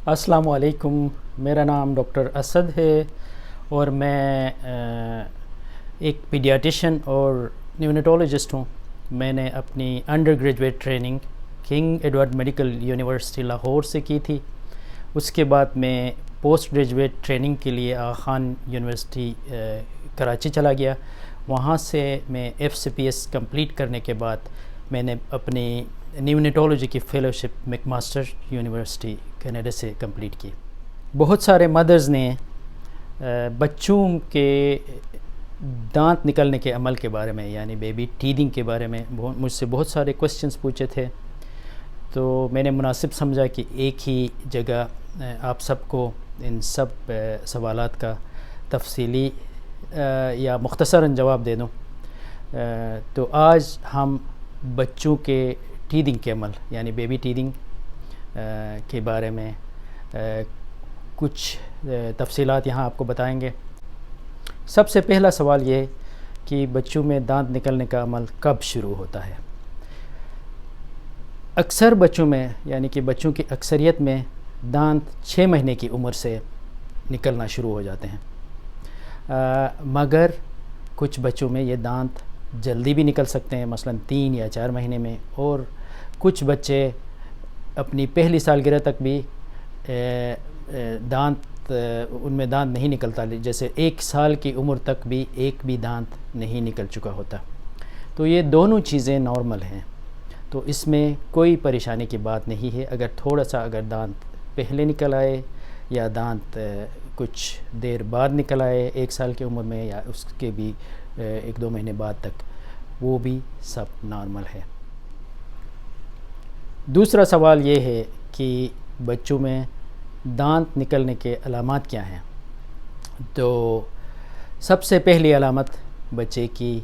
السلام علیکم، میرا نام ڈاکٹر اسد ہے اور میں ایک پیڈیاٹیشین اور نیونیٹولوجسٹ ہوں۔ میں نے اپنی under graduate training king Edward medical university Lahore سے کی تھی۔ اس کے بعد میں پوسٹ گریجویٹ ٹریننگ کے لیے آغا خان یونیورسٹی کراچی چلا گیا۔ وہاں سے میں F C P S complete کرنے کے بعد میں نے اپنی نیونیٹولوجی کی fellowship McMaster university Canada سے کمپلیٹ کی۔ بہت سارے مدرز نے بچوں کے دانت نکلنے کے عمل کے بارے میں یعنی بیبی ٹیدنگ کے بارے میں مجھ سے بہت سارے کوسچنز پوچھے تھے، تو میں نے مناسب سمجھا کہ ایک ہی جگہ آپ سب کو ان سب سوالات کا تفصیلی یا مختصراً جواب دے دوں۔ تو آج ہم بچوں کے ٹیدنگ کے عمل یعنی بیبی ٹیدنگ کے بارے میں کچھ تفصیلات یہاں آپ کو بتائیں گے۔ سب سے پہلا سوال یہ کہ بچوں میں دانت نکلنے کا عمل کب شروع ہوتا ہے؟ اکثر بچوں میں یعنی کہ بچوں کی اکثریت میں دانت 6 مہینے کی عمر سے نکلنا شروع ہو جاتے ہیں، مگر کچھ بچوں میں یہ دانت جلدی بھی نکل سکتے ہیں، مثلاً 3 یا 4 مہینے میں، اور کچھ بچے اپنی پہلی سالگرہ تک بھی ان میں دانت نہیں نکلتا، جیسے 1 سال کی عمر تک بھی ایک بھی دانت نہیں نکل چکا ہوتا۔ تو یہ دونوں چیزیں نارمل ہیں، تو اس میں کوئی پریشانی کی بات نہیں ہے۔ اگر تھوڑا سا دانت پہلے نکل آئے یا دانت کچھ دیر بعد نکل آئے 1 سال کی عمر میں یا اس کے بھی 1-2 مہینے بعد تک، وہ بھی سب نارمل ہے۔ دوسرا سوال یہ ہے کہ بچوں میں دانت نکلنے کے علامات کیا ہیں؟ تو سب سے پہلی علامت بچے کی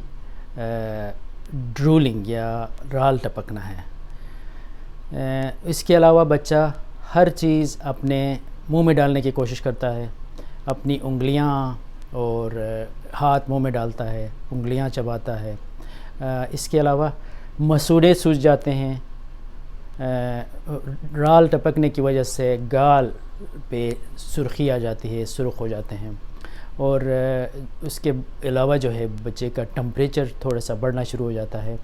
ڈرولنگ یا رال ٹپکنا ہے۔ اس کے علاوہ بچہ ہر چیز اپنے منہ میں ڈالنے کی کوشش کرتا ہے، اپنی انگلیاں اور ہاتھ منہ میں ڈالتا ہے، انگلیاں چباتا ہے۔ اس کے علاوہ مسوڑے سوج جاتے ہیں، رال ٹپکنے کی وجہ سے گال پہ سرخی آ جاتی ہے، سرخ ہو جاتے ہیں، اور اس کے علاوہ جو ہے بچے کا ٹمپریچر تھوڑا سا بڑھنا شروع ہو جاتا ہے،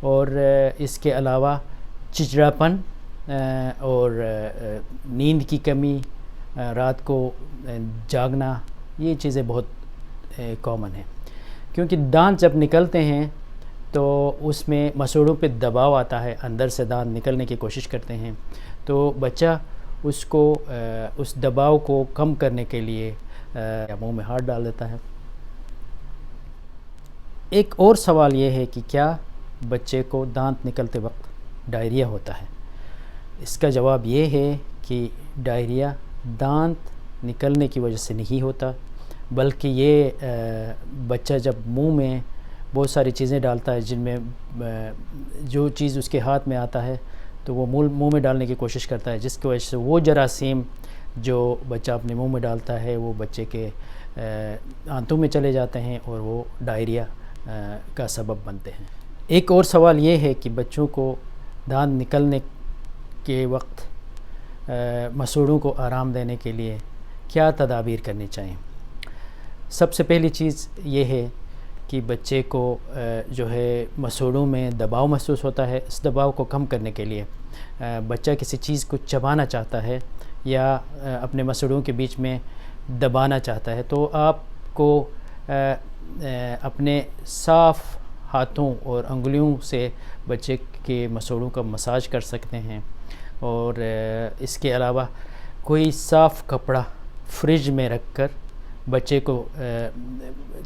اور اس کے علاوہ چچڑاپن اور نیند کی کمی، رات کو جاگنا، یہ چیزیں بہت کامن ہیں، کیونکہ دانت جب نکلتے ہیں تو اس میں مسوڑوں پہ دباؤ آتا ہے، اندر سے دانت نکلنے کی کوشش کرتے ہیں، تو بچہ اس دباؤ کو کم کرنے کے لیے منہ میں ہاتھ ڈال دیتا ہے۔ ایک اور سوال یہ ہے کہ کیا بچے کو دانت نکلتے وقت ڈائریا ہوتا ہے؟ اس کا جواب یہ ہے کہ ڈائریا دانت نکلنے کی وجہ سے نہیں ہوتا، بلکہ یہ بچہ جب منہ میں بہت ساری چیزیں ڈالتا ہے، جن میں جو چیز اس کے ہاتھ میں آتا ہے تو وہ منہ میں ڈالنے کی کوشش کرتا ہے، جس کی وجہ سے وہ جراثیم جو بچہ اپنے منہ میں ڈالتا ہے وہ بچے کے آنتوں میں چلے جاتے ہیں اور وہ ڈائریا کا سبب بنتے ہیں۔ ایک اور سوال یہ ہے کہ بچوں کو دانت نکلنے کے وقت مسوڑوں کو آرام دینے کے لیے کیا تدابیر کرنی چاہیے؟ سب سے پہلی چیز یہ ہے کہ بچے کو جو ہے مسوڑوں میں دباؤ محسوس ہوتا ہے، اس دباؤ کو کم کرنے کے لیے بچہ کسی چیز کو چبانا چاہتا ہے یا اپنے مسوڑوں کے بیچ میں دبانا چاہتا ہے، تو آپ کو اپنے صاف ہاتھوں اور انگلیوں سے بچے کے مسوڑوں کا مساج کر سکتے ہیں، اور اس کے علاوہ کوئی صاف کپڑا فریج میں رکھ کر بچے کو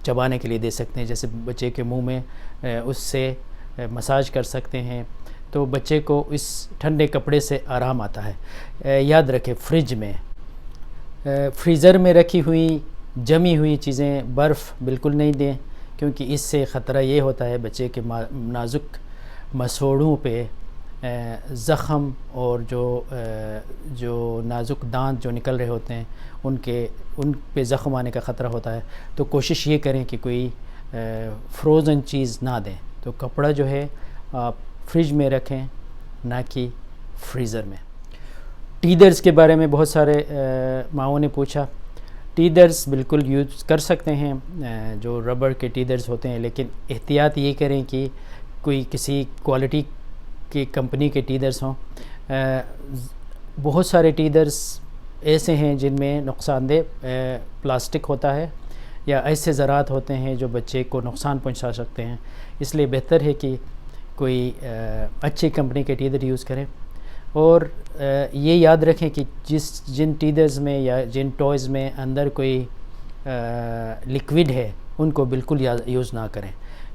چبانے کے لیے دے سکتے ہیں، جیسے بچے کے منہ میں اس سے مساج کر سکتے ہیں، تو بچے کو اس ٹھنڈے کپڑے سے آرام آتا ہے۔ یاد رکھیں فریج میں، فریزر میں رکھی ہوئی جمی ہوئی چیزیں، برف بالکل نہیں دیں، کیونکہ اس سے خطرہ یہ ہوتا ہے بچے کے نازک مسوڑوں پہ زخم اور جو نازک دانت جو نکل رہے ہوتے ہیں ان پہ زخم آنے کا خطرہ ہوتا ہے، تو کوشش یہ کریں کہ کوئی فروزن چیز نہ دیں، تو کپڑا جو ہے آپ فریج میں رکھیں، نہ کہ فریزر میں۔ ٹیدرز کے بارے میں بہت سارے ماؤں نے پوچھا. ٹیدرز بالکل یوز کر سکتے ہیں جو ربڑ کے ٹیدرز ہوتے ہیں, لیکن احتیاط یہ کریں کہ کوئی کسی کوالٹی کی کمپنی کے ٹیدرز ہوں. بہت سارے ٹیدرز ایسے ہیں جن میں نقصان دہ پلاسٹک ہوتا ہے یا ایسے ذرات ہوتے ہیں جو بچے کو نقصان پہنچا سکتے ہیں. اس لیے بہتر ہے کہ کوئی اچھی کمپنی کے ٹیدر یوز کریں. اور یہ یاد رکھیں کہ جن ٹیدرز میں یا جن ٹوائز میں اندر کوئی لکوڈ ہے ان کو بالکل یوز نہ کریں,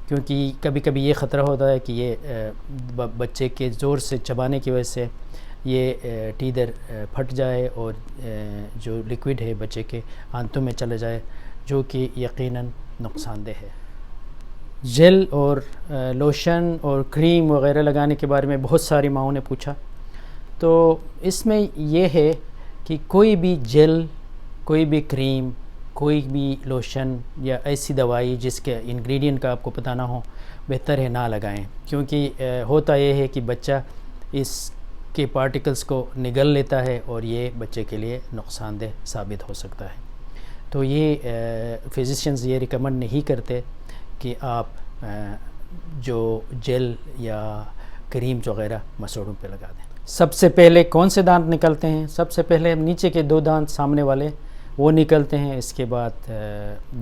کیونکہ کبھی کبھی یہ خطرہ ہوتا ہے کہ یہ بچے کے زور سے چبانے کی وجہ سے یہ ٹیدر پھٹ جائے اور جو لکوڈ ہے بچے کے آنتوں میں چلے جائے, جو کہ یقیناً نقصان دہ ہے. جیل اور لوشن اور کریم وغیرہ لگانے کے بارے میں بہت ساری ماؤں نے پوچھا. تو اس میں یہ ہے کہ کوئی بھی جیل, کوئی بھی کریم, کوئی بھی لوشن یا ایسی دوائی جس کے انگریڈینٹ کا آپ کو پتہ نہ ہو, بہتر ہے نہ لگائیں, کیونکہ ہوتا یہ ہے کہ بچہ اس کے پارٹیکلز کو نگل لیتا ہے اور یہ بچے کے لیے نقصان دہ ثابت ہو سکتا ہے. تو یہ فزیشینز یہ ریکمنڈ نہیں کرتے کہ آپ جو جیل یا کریم وغیرہ مسوڑوں پہ لگا دیں. سب سے پہلے کون سے دانت نکلتے ہیں؟ سب سے پہلے نیچے کے 2 دانت سامنے والے وہ نکلتے ہیں, اس کے بعد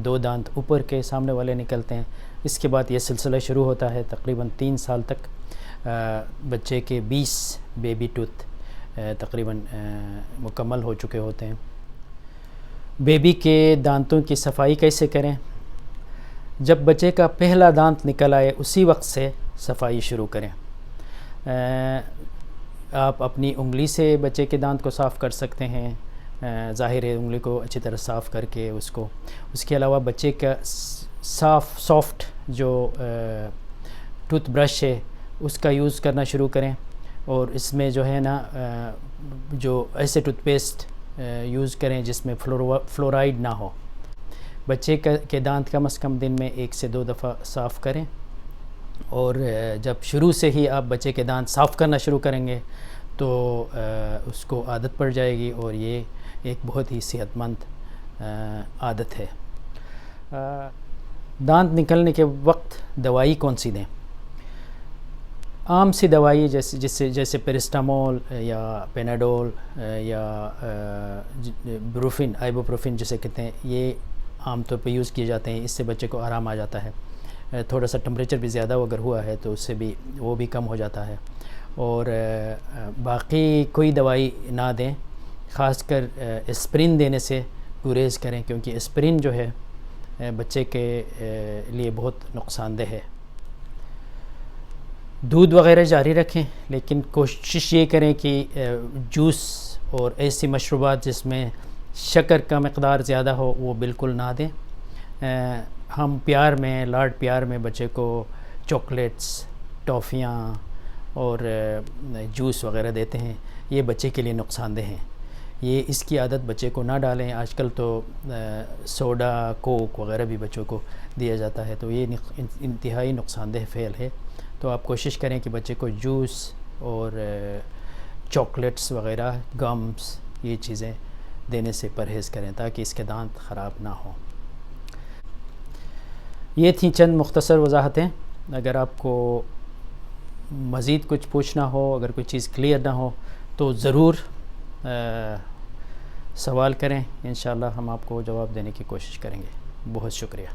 2 دانت اوپر کے سامنے والے نکلتے ہیں. اس کے بعد یہ سلسلہ شروع ہوتا ہے. تقریباً 3 سال تک بچے کے 20 بیبی ٹوتھ تقریباً مکمل ہو چکے ہوتے ہیں. بیبی کے دانتوں کی صفائی کیسے کریں؟ جب بچے کا پہلا دانت نکل آئے اسی وقت سے صفائی شروع کریں. آپ اپنی انگلی سے بچے کے دانت کو صاف کر سکتے ہیں, ظاہر ہے انگلی کو اچھی طرح صاف کر کے اس کے علاوہ بچے کا سافٹ جو ٹوتھ برش ہے اس کا یوز کرنا شروع کریں. اور اس میں جو ہے نا جو ایسے ٹوتھ پیسٹ یوز کریں جس میں فلورائڈ نہ ہو. بچے کے دانت کم از کم دن میں 1 سے 2 دفعہ صاف کریں. اور جب شروع سے ہی آپ بچے کے دانت صاف کرنا شروع کریں گے تو اس کو عادت پڑ جائے گی, اور یہ ایک بہت ہی صحت مند عادت ہے. دانت نکلنے کے وقت دوائی کون سی دیں؟ عام سی دوائی جیسے پیرسٹامول یا پیناڈول یا بروفن, آئیبوپروفن جسے کہتے ہیں, یہ عام طور پہ یوز کیے جاتے ہیں. اس سے بچے کو آرام آ جاتا ہے. تھوڑا سا ٹمپریچر بھی زیادہ اگر ہوا ہے تو اس سے بھی وہ بھی کم ہو جاتا ہے. اور باقی کوئی دوائی نہ دیں. خاص کر اسپرین دینے سے گریز کریں, کیونکہ اسپرین جو ہے بچے کے لیے بہت نقصان دہ ہے. دودھ وغیرہ جاری رکھیں, لیکن کوشش یہ کریں کہ جوس اور ایسی مشروبات جس میں شکر کا مقدار زیادہ ہو وہ بالکل نہ دیں. ہم پیار میں, لاڈ پیار میں بچے کو چاکلیٹس, ٹافیاں اور جوس وغیرہ دیتے ہیں. یہ بچے کے لیے نقصان دہ ہیں. یہ اس کی عادت بچے کو نہ ڈالیں. آج کل تو سوڈا, کوک وغیرہ بھی بچوں کو دیا جاتا ہے, تو یہ انتہائی نقصان دہ فعل ہے. تو آپ کوشش کریں کہ بچے کو جوس اور چاکلیٹس وغیرہ, گمس, یہ چیزیں دینے سے پرہیز کریں تاکہ اس کے دانت خراب نہ ہوں. یہ تھیں چند مختصر وضاحتیں. اگر آپ کو مزید کچھ پوچھنا ہو, اگر کوئی چیز کلیئر نہ ہو تو ضرور سوال کریں. انشاءاللہ ہم آپ کو جواب دینے کی کوشش کریں گے. بہت شکریہ.